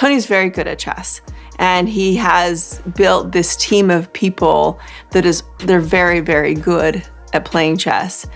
Tony's very good at chess, and he has built this team of people they're very, very good at playing chess.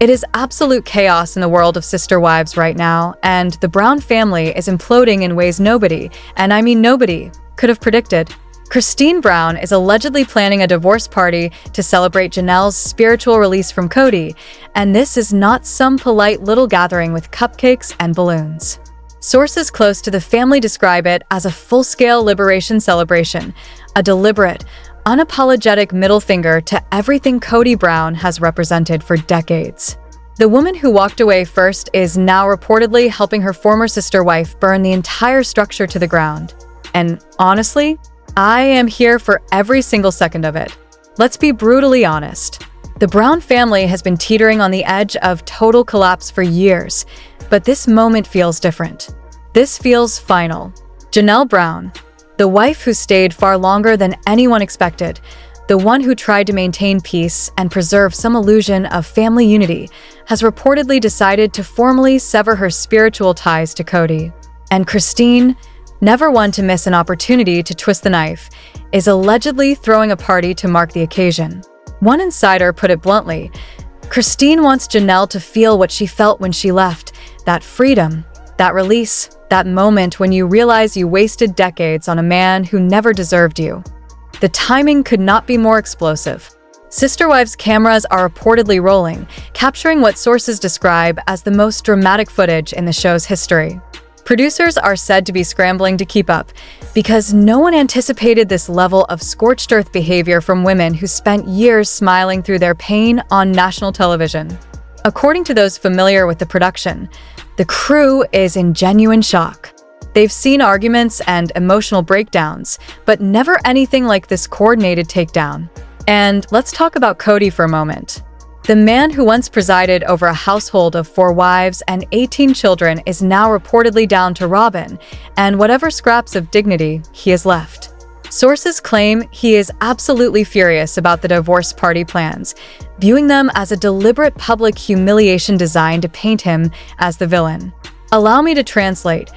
It is absolute chaos in the world of sister wives right now, and the Brown family is imploding in ways nobody, and I mean nobody, could have predicted. Kody Brown is allegedly planning a divorce party to celebrate Janelle's spiritual release from Cody, and this is not some polite little gathering with cupcakes and balloons. Sources close to the family describe it as a full-scale liberation celebration, a deliberate, unapologetic middle finger to everything Kody Brown has represented for decades. The woman who walked away first is now reportedly helping her former sister wife burn the entire structure to the ground. And honestly, I am here for every single second of it. Let's be brutally honest. The Brown family has been teetering on the edge of total collapse for years, but this moment feels different. This feels final. Janelle Brown, the wife who stayed far longer than anyone expected, the one who tried to maintain peace and preserve some illusion of family unity, has reportedly decided to formally sever her spiritual ties to Cody. And Kody, never one to miss an opportunity to twist the knife, is allegedly throwing a party to mark the occasion. One insider put it bluntly, Kody wants Janelle to feel what she felt when she left, that freedom, that release, that moment when you realize you wasted decades on a man who never deserved you. The timing could not be more explosive. Sister Wives cameras are reportedly rolling, capturing what sources describe as the most dramatic footage in the show's history. Producers are said to be scrambling to keep up because no one anticipated this level of scorched earth behavior from women who spent years smiling through their pain on national television. According to those familiar with the production, the crew is in genuine shock. They've seen arguments and emotional breakdowns, but never anything like this coordinated takedown. And let's talk about Cody for a moment. The man who once presided over a household of 4 wives and 18 children is now reportedly down to Robyn and whatever scraps of dignity he has left. Sources claim he is absolutely furious about the divorce party plans, viewing them as a deliberate public humiliation designed to paint him as the villain. Allow me to translate.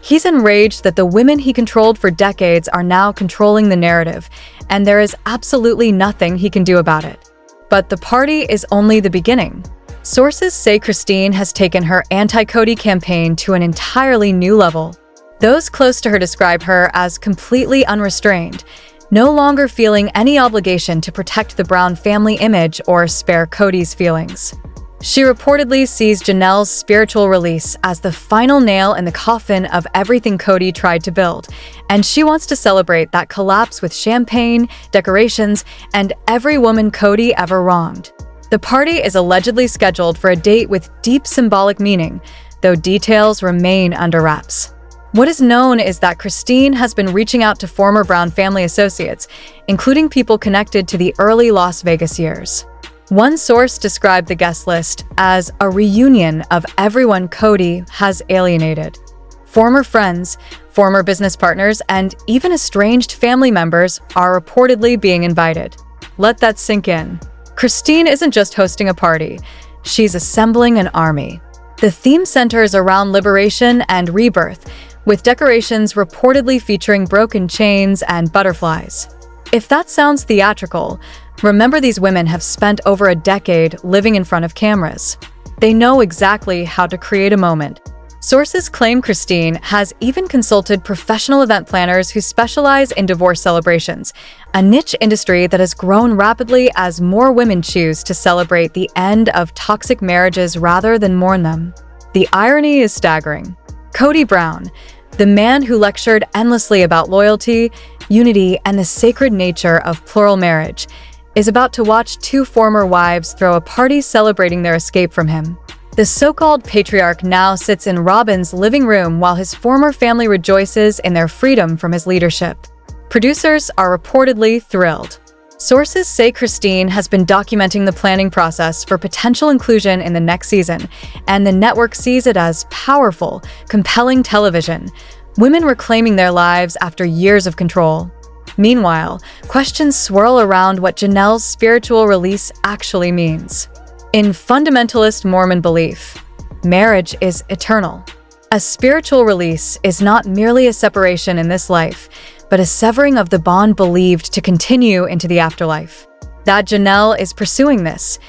He's enraged that the women he controlled for decades are now controlling the narrative, and there is absolutely nothing he can do about it. But the party is only the beginning. Sources say Kody has taken her anti-Cody campaign to an entirely new level. Those close to her describe her as completely unrestrained, no longer feeling any obligation to protect the Brown family image or spare Cody's feelings. She reportedly sees Janelle's spiritual release as the final nail in the coffin of everything Cody tried to build, and she wants to celebrate that collapse with champagne, decorations, and every woman Cody ever wronged. The party is allegedly scheduled for a date with deep symbolic meaning, though details remain under wraps. What is known is that Kody has been reaching out to former Brown family associates, including people connected to the early Las Vegas years. One source described the guest list as a reunion of everyone Cody has alienated. Former friends, former business partners, and even estranged family members are reportedly being invited. Let that sink in. Kody isn't just hosting a party, she's assembling an army. The theme centers around liberation and rebirth, with decorations reportedly featuring broken chains and butterflies. If that sounds theatrical, remember these women have spent over a decade living in front of cameras. They know exactly how to create a moment. Sources claim Kody has even consulted professional event planners who specialize in divorce celebrations, a niche industry that has grown rapidly as more women choose to celebrate the end of toxic marriages rather than mourn them. The irony is staggering. Kody Brown, the man who lectured endlessly about loyalty, unity, and the sacred nature of plural marriage, is about to watch 2 former wives throw a party celebrating their escape from him. The so-called patriarch now sits in Robyn's living room while his former family rejoices in their freedom from his leadership. Producers are reportedly thrilled. Sources say Kody has been documenting the planning process for potential inclusion in the next season, and the network sees it as powerful, compelling television, women reclaiming their lives after years of control. Meanwhile, questions swirl around what Janelle's spiritual release actually means. In fundamentalist Mormon belief, marriage is eternal. A spiritual release is not merely a separation in this life, but a severing of the bond believed to continue into the afterlife. That Janelle is pursuing this,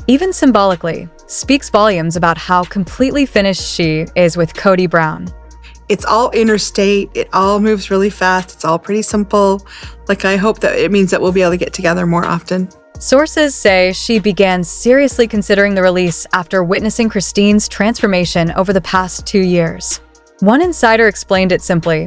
even symbolically, speaks volumes about how completely finished she is with Kody Brown. It's all interstate. It all moves really fast. It's all pretty simple. I hope that it means that we'll be able to get together more often. Sources say she began seriously considering the release after witnessing Christine's transformation over the past 2 years. One insider explained it simply: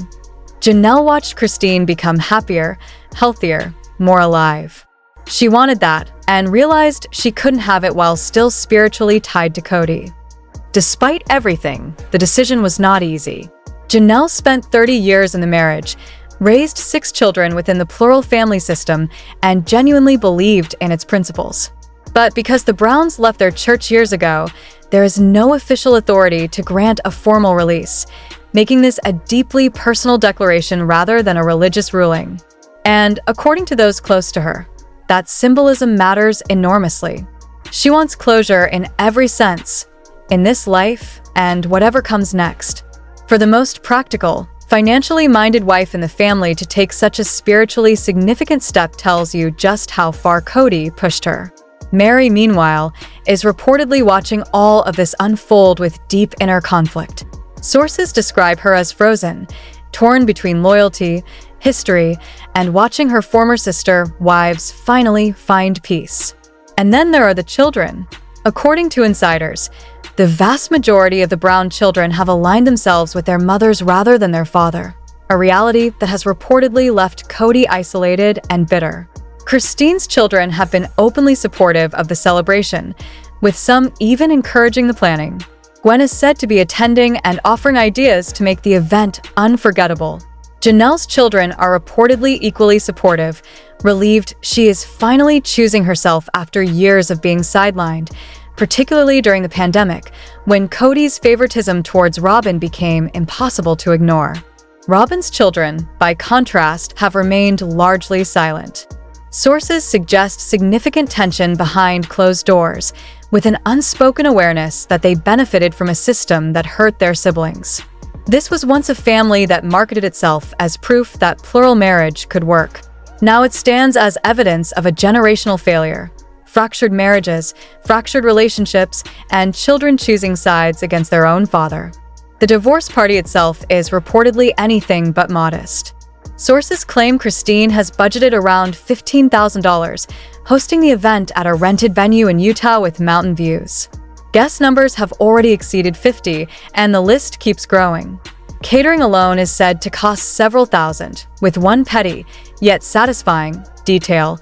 Janelle watched Christine become happier, healthier, more alive. She wanted that and realized she couldn't have it while still spiritually tied to Cody. Despite everything, the decision was not easy. Janelle spent 30 years in the marriage, raised 6 children within the plural family system, and genuinely believed in its principles. But because the Browns left their church years ago, there is no official authority to grant a formal release, making this a deeply personal declaration rather than a religious ruling. And according to those close to her, that symbolism matters enormously. She wants closure in every sense, in this life and whatever comes next. For the most practical, financially minded wife in the family to take such a spiritually significant step tells you just how far Cody pushed her. Meri, meanwhile, is reportedly watching all of this unfold with deep inner conflict. Sources describe her as frozen, torn between loyalty, history, and watching her former wives finally find peace. And then there are the children. According to insiders, the vast majority of the Brown children have aligned themselves with their mothers rather than their father, a reality that has reportedly left Cody isolated and bitter. Christine's children have been openly supportive of the celebration, with some even encouraging the planning. Gwen is said to be attending and offering ideas to make the event unforgettable. Janelle's children are reportedly equally supportive, relieved she is finally choosing herself after years of being sidelined, particularly during the pandemic, when Cody's favoritism towards Robyn became impossible to ignore. Robyn's children, by contrast, have remained largely silent. Sources suggest significant tension behind closed doors, with an unspoken awareness that they benefited from a system that hurt their siblings. This was once a family that marketed itself as proof that plural marriage could work. Now it stands as evidence of a generational failure. Fractured marriages, fractured relationships, and children choosing sides against their own father. The divorce party itself is reportedly anything but modest. Sources claim Christine has budgeted around $15,000, hosting the event at a rented venue in Utah with mountain views. Guest numbers have already exceeded 50, and the list keeps growing. Catering alone is said to cost several thousand, with one petty, yet satisfying, detail: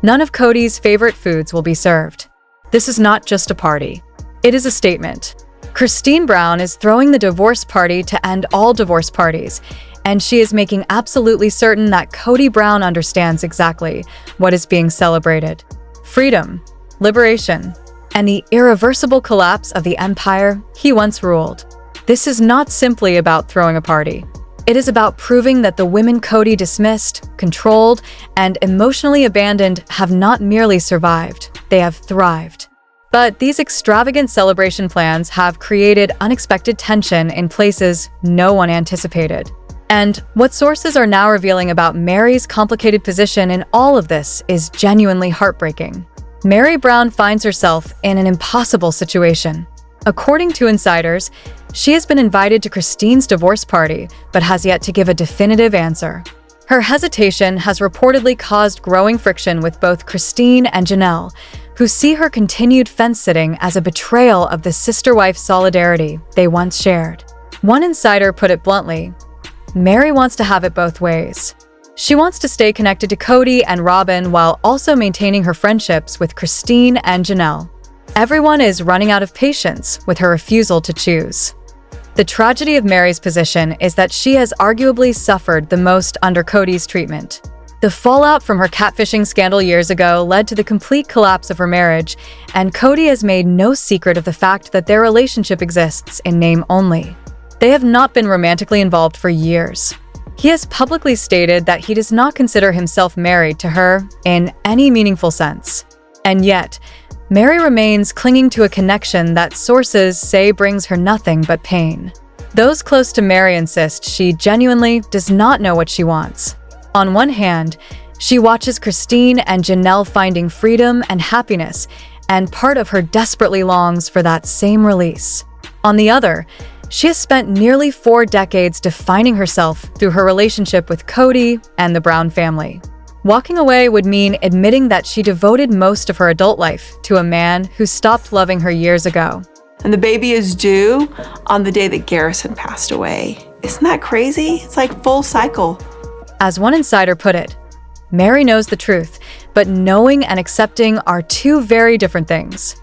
none of Cody's favorite foods will be served. This is not just a party. It is a statement. Christine Brown is throwing the divorce party to end all divorce parties, and she is making absolutely certain that Kody Brown understands exactly what is being celebrated: freedom, liberation, and the irreversible collapse of the empire he once ruled. This is not simply about throwing a party. It is about proving that the women Cody dismissed, controlled, and emotionally abandoned have not merely survived, they have thrived. But these extravagant celebration plans have created unexpected tension in places no one anticipated. And what sources are now revealing about Meri's complicated position in all of this is genuinely heartbreaking. Meri Brown finds herself in an impossible situation. According to insiders, she has been invited to Christine's divorce party, but has yet to give a definitive answer. Her hesitation has reportedly caused growing friction with both Christine and Janelle, who see her continued fence-sitting as a betrayal of the sister-wife solidarity they once shared. One insider put it bluntly: Meri wants to have it both ways. She wants to stay connected to Cody and Robyn while also maintaining her friendships with Christine and Janelle. Everyone is running out of patience with her refusal to choose. The tragedy of Meri's position is that she has arguably suffered the most under Cody's treatment. The fallout from her catfishing scandal years ago led to the complete collapse of her marriage, and Cody has made no secret of the fact that their relationship exists in name only. They have not been romantically involved for years. He has publicly stated that he does not consider himself married to her in any meaningful sense. And yet, Meri remains clinging to a connection that sources say brings her nothing but pain. Those close to Meri insist she genuinely does not know what she wants. On one hand, she watches Christine and Janelle finding freedom and happiness, and part of her desperately longs for that same release. On the other, she has spent nearly 4 decades defining herself through her relationship with Cody and the Brown family. Walking away would mean admitting that she devoted most of her adult life to a man who stopped loving her years ago. And the baby is due on the day that Garrison passed away. Isn't that crazy? It's like full cycle. As one insider put it, Meri knows the truth, but knowing and accepting are 2 very different things.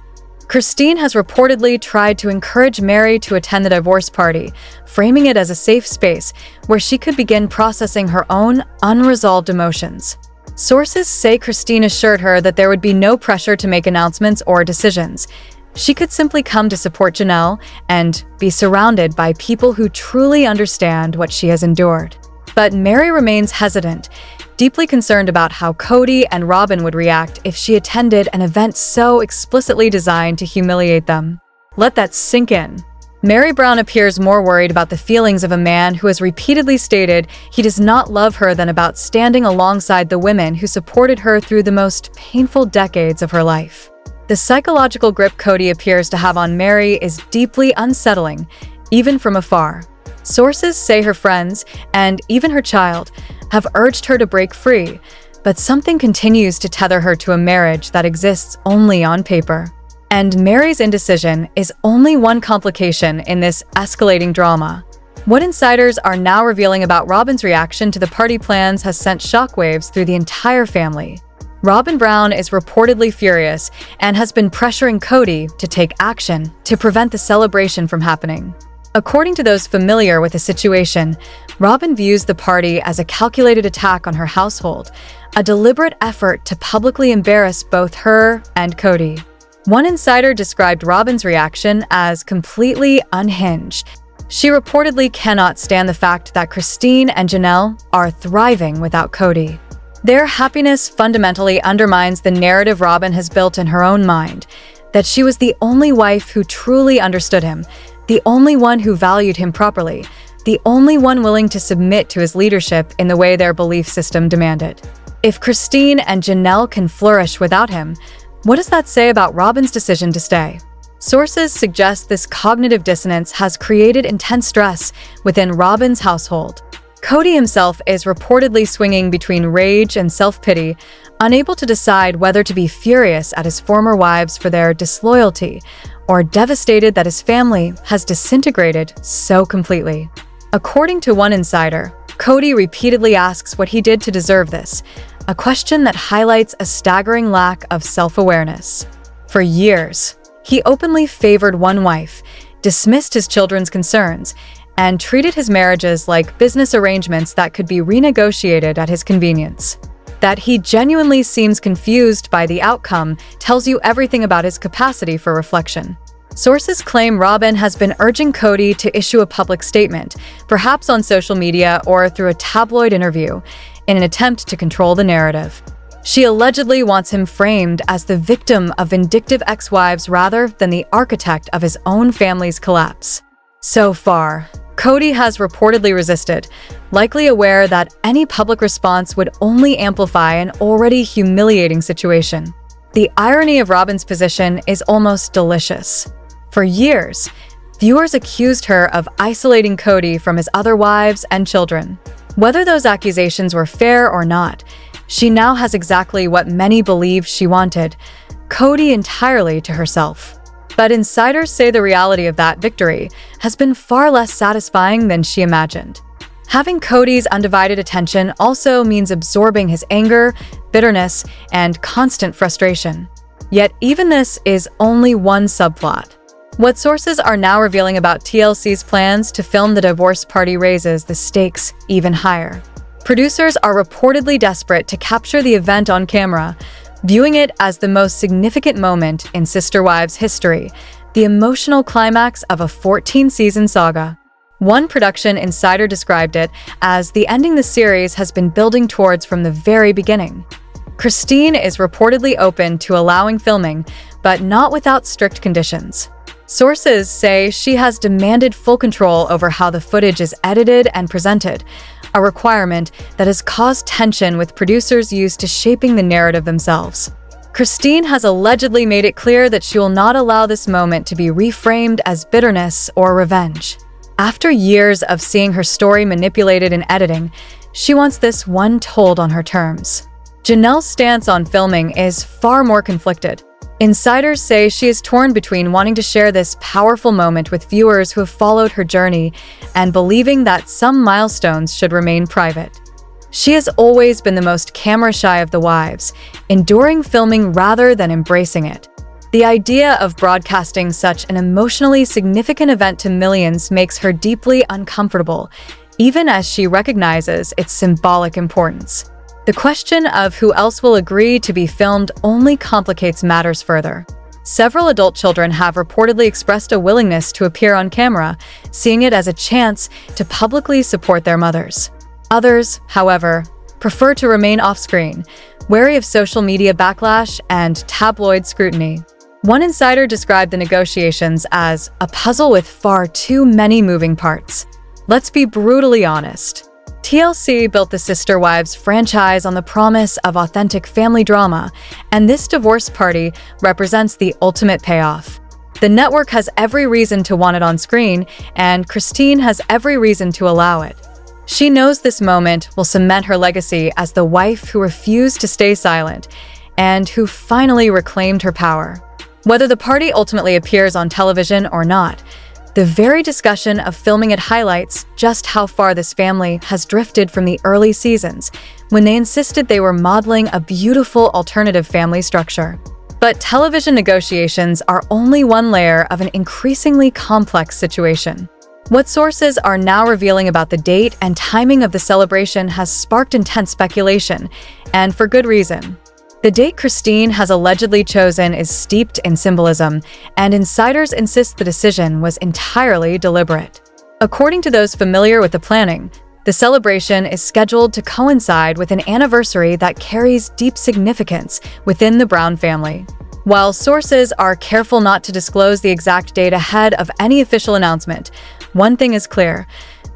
Christine has reportedly tried to encourage Meri to attend the divorce party, framing it as a safe space where she could begin processing her own unresolved emotions. Sources say Christine assured her that there would be no pressure to make announcements or decisions. She could simply come to support Janelle and be surrounded by people who truly understand what she has endured. But Meri remains hesitant, deeply concerned about how Cody and Robyn would react if she attended an event so explicitly designed to humiliate them. Let that sink in. Meri Brown appears more worried about the feelings of a man who has repeatedly stated he does not love her than about standing alongside the women who supported her through the most painful decades of her life. The psychological grip Cody appears to have on Meri is deeply unsettling, even from afar. Sources say her friends, and even her child, have urged her to break free, but something continues to tether her to a marriage that exists only on paper. And Meri's indecision is only one complication in this escalating drama. What insiders are now revealing about Robyn's reaction to the party plans has sent shockwaves through the entire family. Robyn Brown is reportedly furious and has been pressuring Cody to take action to prevent the celebration from happening. According to those familiar with the situation, Robyn views the party as a calculated attack on her household, a deliberate effort to publicly embarrass both her and Cody. One insider described Robyn's reaction as completely unhinged. She reportedly cannot stand the fact that Christine and Janelle are thriving without Cody. Their happiness fundamentally undermines the narrative Robyn has built in her own mind, that she was the only wife who truly understood him, the only one who valued him properly, the only one willing to submit to his leadership in the way their belief system demanded. If Christine and Janelle can flourish without him, what does that say about Robyn's decision to stay? Sources suggest this cognitive dissonance has created intense stress within Robyn's household. Cody himself is reportedly swinging between rage and self-pity, unable to decide whether to be furious at his former wives for their disloyalty, or devastated that his family has disintegrated so completely. According to one insider, Cody repeatedly asks what he did to deserve this, a question that highlights a staggering lack of self-awareness. For years, he openly favored one wife, dismissed his children's concerns, and treated his marriages like business arrangements that could be renegotiated at his convenience. That he genuinely seems confused by the outcome tells you everything about his capacity for reflection. Sources claim Robyn has been urging Cody to issue a public statement, perhaps on social media or through a tabloid interview, in an attempt to control the narrative. She allegedly wants him framed as the victim of vindictive ex-wives rather than the architect of his own family's collapse. So far, Cody has reportedly resisted, likely aware that any public response would only amplify an already humiliating situation. The irony of Robyn's position is almost delicious. For years, viewers accused her of isolating Cody from his other wives and children. Whether those accusations were fair or not, she now has exactly what many believed she wanted: Cody entirely to herself. But insiders say the reality of that victory has been far less satisfying than she imagined. Having Cody's undivided attention also means absorbing his anger, bitterness, and constant frustration. Yet even this is only one subplot. What sources are now revealing about TLC's plans to film the divorce party raises the stakes even higher. Producers are reportedly desperate to capture the event on camera, viewing it as the most significant moment in Sister Wives history, the emotional climax of a 14-season saga. One production insider described it as the ending the series has been building towards from the very beginning. Christine is reportedly open to allowing filming, but not without strict conditions. Sources say she has demanded full control over how the footage is edited and presented, a requirement that has caused tension with producers used to shaping the narrative themselves. Christine has allegedly made it clear that she will not allow this moment to be reframed as bitterness or revenge. After years of seeing her story manipulated in editing, she wants this one told on her terms. Janelle's stance on filming is far more conflicted. Insiders say she is torn between wanting to share this powerful moment with viewers who have followed her journey and believing that some milestones should remain private. She has always been the most camera-shy of the wives, enduring filming rather than embracing it. The idea of broadcasting such an emotionally significant event to millions makes her deeply uncomfortable, even as she recognizes its symbolic importance. The question of who else will agree to be filmed only complicates matters further. Several adult children have reportedly expressed a willingness to appear on camera, seeing it as a chance to publicly support their mothers. Others, however, prefer to remain off-screen, wary of social media backlash and tabloid scrutiny. One insider described the negotiations as a puzzle with far too many moving parts. Let's be brutally honest. TLC built the Sister Wives franchise on the promise of authentic family drama, and this divorce party represents the ultimate payoff. The network has every reason to want it on screen, and Christine has every reason to allow it. She knows this moment will cement her legacy as the wife who refused to stay silent and who finally reclaimed her power. Whether the party ultimately appears on television or not, the very discussion of filming it highlights just how far this family has drifted from the early seasons, when they insisted they were modeling a beautiful alternative family structure. But television negotiations are only one layer of an increasingly complex situation. What sources are now revealing about the date and timing of the celebration has sparked intense speculation, and for good reason. The date Christine has allegedly chosen is steeped in symbolism, and insiders insist the decision was entirely deliberate. According to those familiar with the planning, the celebration is scheduled to coincide with an anniversary that carries deep significance within the Brown family. While sources are careful not to disclose the exact date ahead of any official announcement, one thing is clear: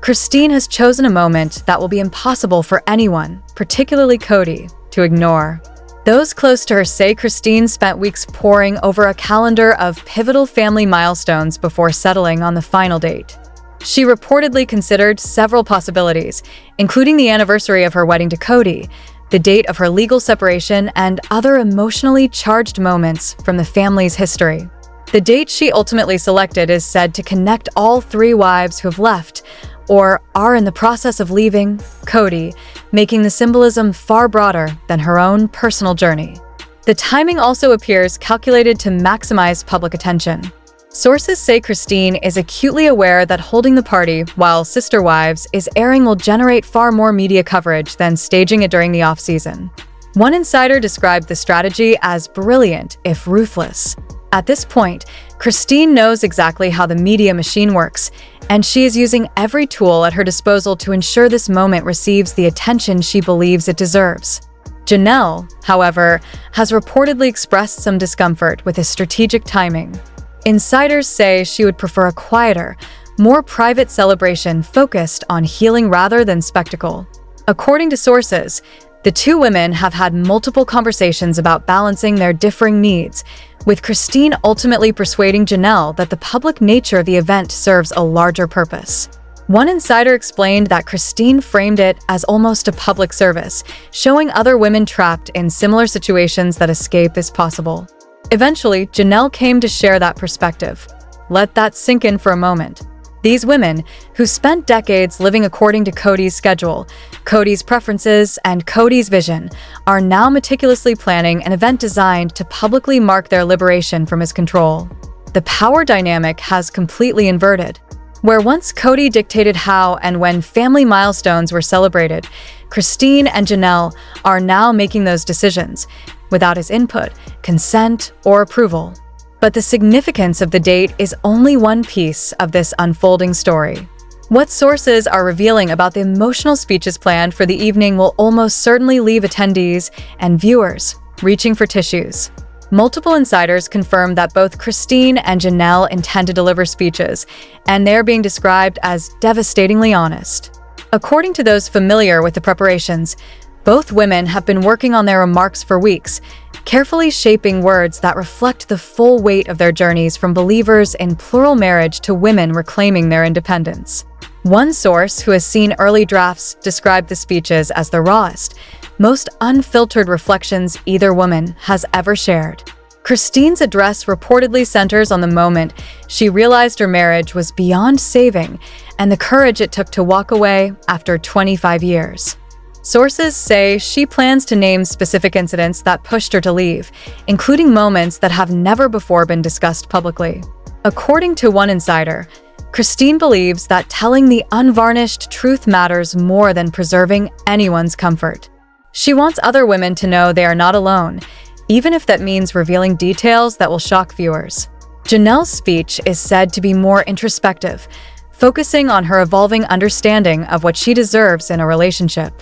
Christine has chosen a moment that will be impossible for anyone, particularly Cody, to ignore. Those close to her say Christine spent weeks poring over a calendar of pivotal family milestones before settling on the final date. She reportedly considered several possibilities, including the anniversary of her wedding to Cody, the date of her legal separation, and other emotionally charged moments from the family's history. The date she ultimately selected is said to connect all three wives who have left, or are in the process of leaving, Cody, making the symbolism far broader than her own personal journey. The timing also appears calculated to maximize public attention. Sources say Christine is acutely aware that holding the party while Sister Wives is airing will generate far more media coverage than staging it during the off-season. One insider described the strategy as brilliant, if ruthless. At this point, Christine knows exactly how the media machine works, and she is using every tool at her disposal to ensure this moment receives the attention she believes it deserves. Janelle, however, has reportedly expressed some discomfort with his strategic timing. Insiders say she would prefer a quieter, more private celebration focused on healing rather than spectacle. According to sources, the two women have had multiple conversations about balancing their differing needs, with Christine ultimately persuading Janelle that the public nature of the event serves a larger purpose. One insider explained that Christine framed it as almost a public service, showing other women trapped in similar situations that escape is possible. Eventually, Janelle came to share that perspective. Let that sink in for a moment. These women, who spent decades living according to Cody's schedule, Cody's preferences, and Cody's vision, are now meticulously planning an event designed to publicly mark their liberation from his control. The power dynamic has completely inverted. Where once Cody dictated how and when family milestones were celebrated, Christine and Janelle are now making those decisions, without his input, consent, or approval. But the significance of the date is only one piece of this unfolding story. What sources are revealing about the emotional speeches planned for the evening will almost certainly leave attendees and viewers reaching for tissues. Multiple insiders confirmed that both Christine and Janelle intend to deliver speeches, and they're being described as devastatingly honest. According to those familiar with the preparations, both women have been working on their remarks for weeks, carefully shaping words that reflect the full weight of their journeys from believers in plural marriage to women reclaiming their independence. One source who has seen early drafts described the speeches as the rawest, most unfiltered reflections either woman has ever shared. Christine's address reportedly centers on the moment she realized her marriage was beyond saving and the courage it took to walk away after 25 years. Sources say she plans to name specific incidents that pushed her to leave, including moments that have never before been discussed publicly. According to one insider, Christine believes that telling the unvarnished truth matters more than preserving anyone's comfort. She wants other women to know they are not alone, even if that means revealing details that will shock viewers. Janelle's speech is said to be more introspective, focusing on her evolving understanding of what she deserves in a relationship.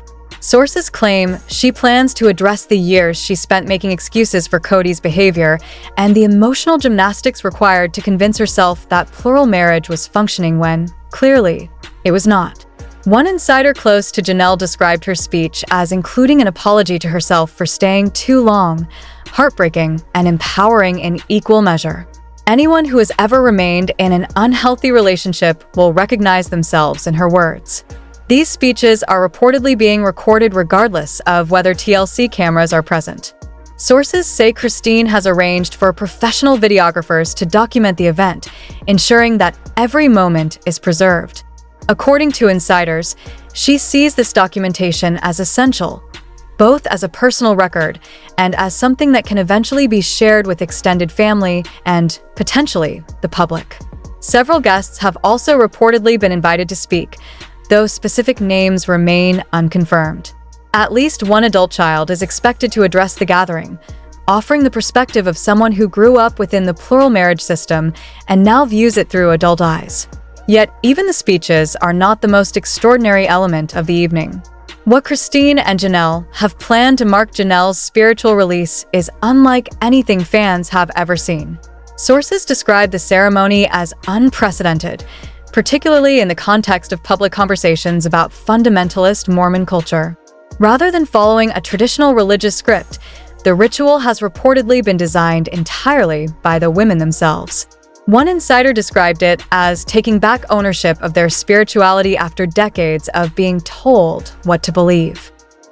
Sources claim she plans to address the years she spent making excuses for Cody's behavior and the emotional gymnastics required to convince herself that plural marriage was functioning when, clearly, it was not. One insider close to Janelle described her speech as including an apology to herself for staying too long, heartbreaking and empowering in equal measure. Anyone who has ever remained in an unhealthy relationship will recognize themselves in her words. These speeches are reportedly being recorded regardless of whether TLC cameras are present. Sources say Christine has arranged for professional videographers to document the event, ensuring that every moment is preserved. According to insiders, she sees this documentation as essential, both as a personal record and as something that can eventually be shared with extended family and, potentially, the public. Several guests have also reportedly been invited to speak, though specific names remain unconfirmed. At least one adult child is expected to address the gathering, offering the perspective of someone who grew up within the plural marriage system and now views it through adult eyes. Yet, even the speeches are not the most extraordinary element of the evening. What Christine and Janelle have planned to mark Janelle's spiritual release is unlike anything fans have ever seen. Sources describe the ceremony as unprecedented, particularly in the context of public conversations about fundamentalist Mormon culture. Rather than following a traditional religious script, the ritual has reportedly been designed entirely by the women themselves. One insider described it as taking back ownership of their spirituality after decades of being told what to believe.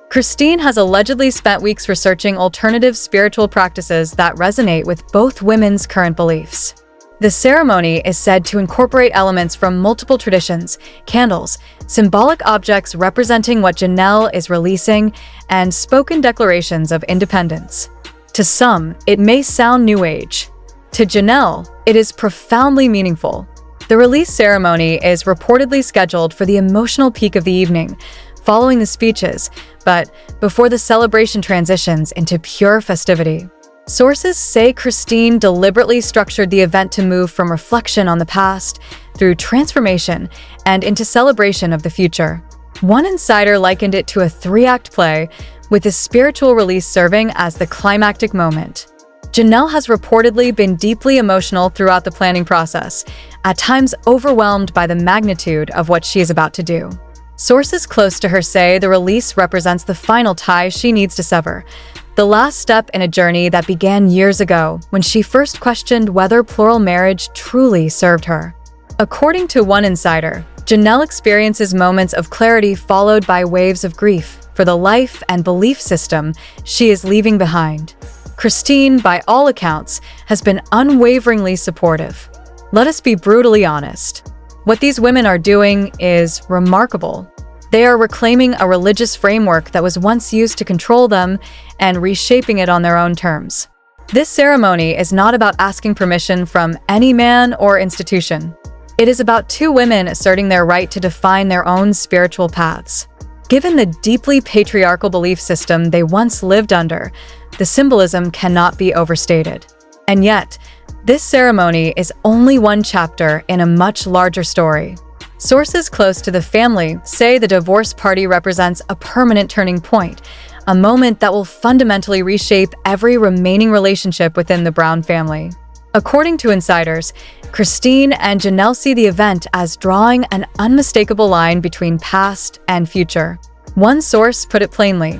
Christine has allegedly spent weeks researching alternative spiritual practices that resonate with both women's current beliefs. The ceremony is said to incorporate elements from multiple traditions, candles, symbolic objects representing what Janelle is releasing, and spoken declarations of independence. To some, it may sound New Age. To Janelle, it is profoundly meaningful. The release ceremony is reportedly scheduled for the emotional peak of the evening, following the speeches, but before the celebration transitions into pure festivity. Sources say Christine deliberately structured the event to move from reflection on the past through transformation and into celebration of the future. One insider likened it to a 3-act play, with the spiritual release serving as the climactic moment. Janelle has reportedly been deeply emotional throughout the planning process, at times overwhelmed by the magnitude of what she is about to do. Sources close to her say the release represents the final tie she needs to sever, the last step in a journey that began years ago when she first questioned whether plural marriage truly served her. According to one insider, Janelle experiences moments of clarity followed by waves of grief for the life and belief system she is leaving behind. Christine, by all accounts, has been unwaveringly supportive. Let us be brutally honest. What these women are doing is remarkable. They are reclaiming a religious framework that was once used to control them and reshaping it on their own terms. This ceremony is not about asking permission from any man or institution. It is about two women asserting their right to define their own spiritual paths. Given the deeply patriarchal belief system they once lived under, the symbolism cannot be overstated. And yet, this ceremony is only one chapter in a much larger story. Sources close to the family say the divorce party represents a permanent turning point, a moment that will fundamentally reshape every remaining relationship within the Brown family. According to insiders, Christine and Janelle see the event as drawing an unmistakable line between past and future. One source put it plainly: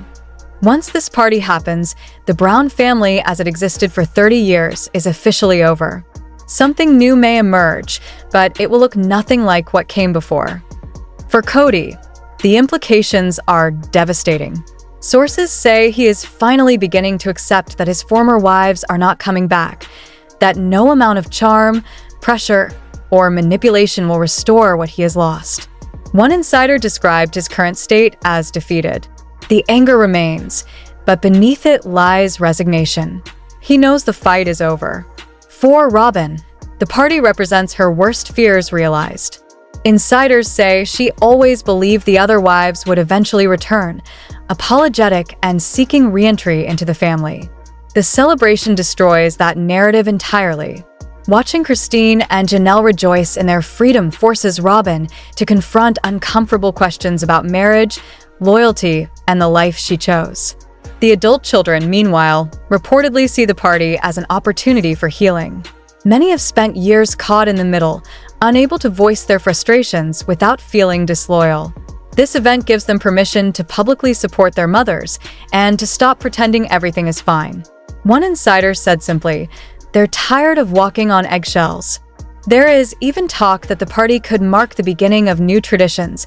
once this party happens, the Brown family as it existed for 30 years is officially over. Something new may emerge, but it will look nothing like what came before. For Cody, the implications are devastating. Sources say he is finally beginning to accept that his former wives are not coming back, that no amount of charm, pressure, or manipulation will restore what he has lost. One insider described his current state as defeated. The anger remains, but beneath it lies resignation. He knows the fight is over. For Robyn, the party represents her worst fears realized. Insiders say she always believed the other wives would eventually return, apologetic and seeking re-entry into the family. The celebration destroys that narrative entirely. Watching Christine and Janelle rejoice in their freedom forces Robyn to confront uncomfortable questions about marriage, loyalty, and the life she chose. The adult children, meanwhile, reportedly see the party as an opportunity for healing. Many have spent years caught in the middle, unable to voice their frustrations without feeling disloyal. This event gives them permission to publicly support their mothers and to stop pretending everything is fine. One insider said simply, "They're tired of walking on eggshells." There is even talk that the party could mark the beginning of new traditions,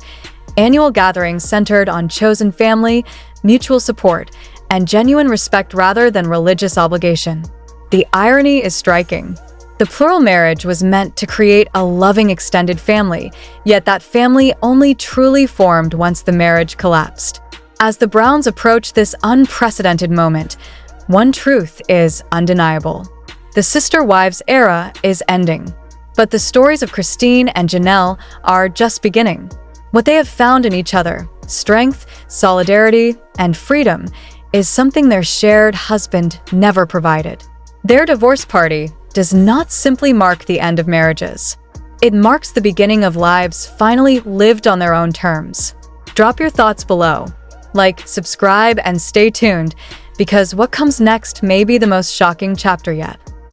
annual gatherings centered on chosen family, mutual support, and genuine respect rather than religious obligation. The irony is striking. The plural marriage was meant to create a loving extended family, yet that family only truly formed once the marriage collapsed. As the Browns approach this unprecedented moment, one truth is undeniable. The sister wives era is ending. But the stories of Christine and Janelle are just beginning. What they have found in each other, strength, solidarity, and freedom, is something their shared husband never provided. Their divorce party does not simply mark the end of marriages. It marks the beginning of lives finally lived on their own terms. Drop your thoughts below. Like, subscribe, and stay tuned, because what comes next may be the most shocking chapter yet.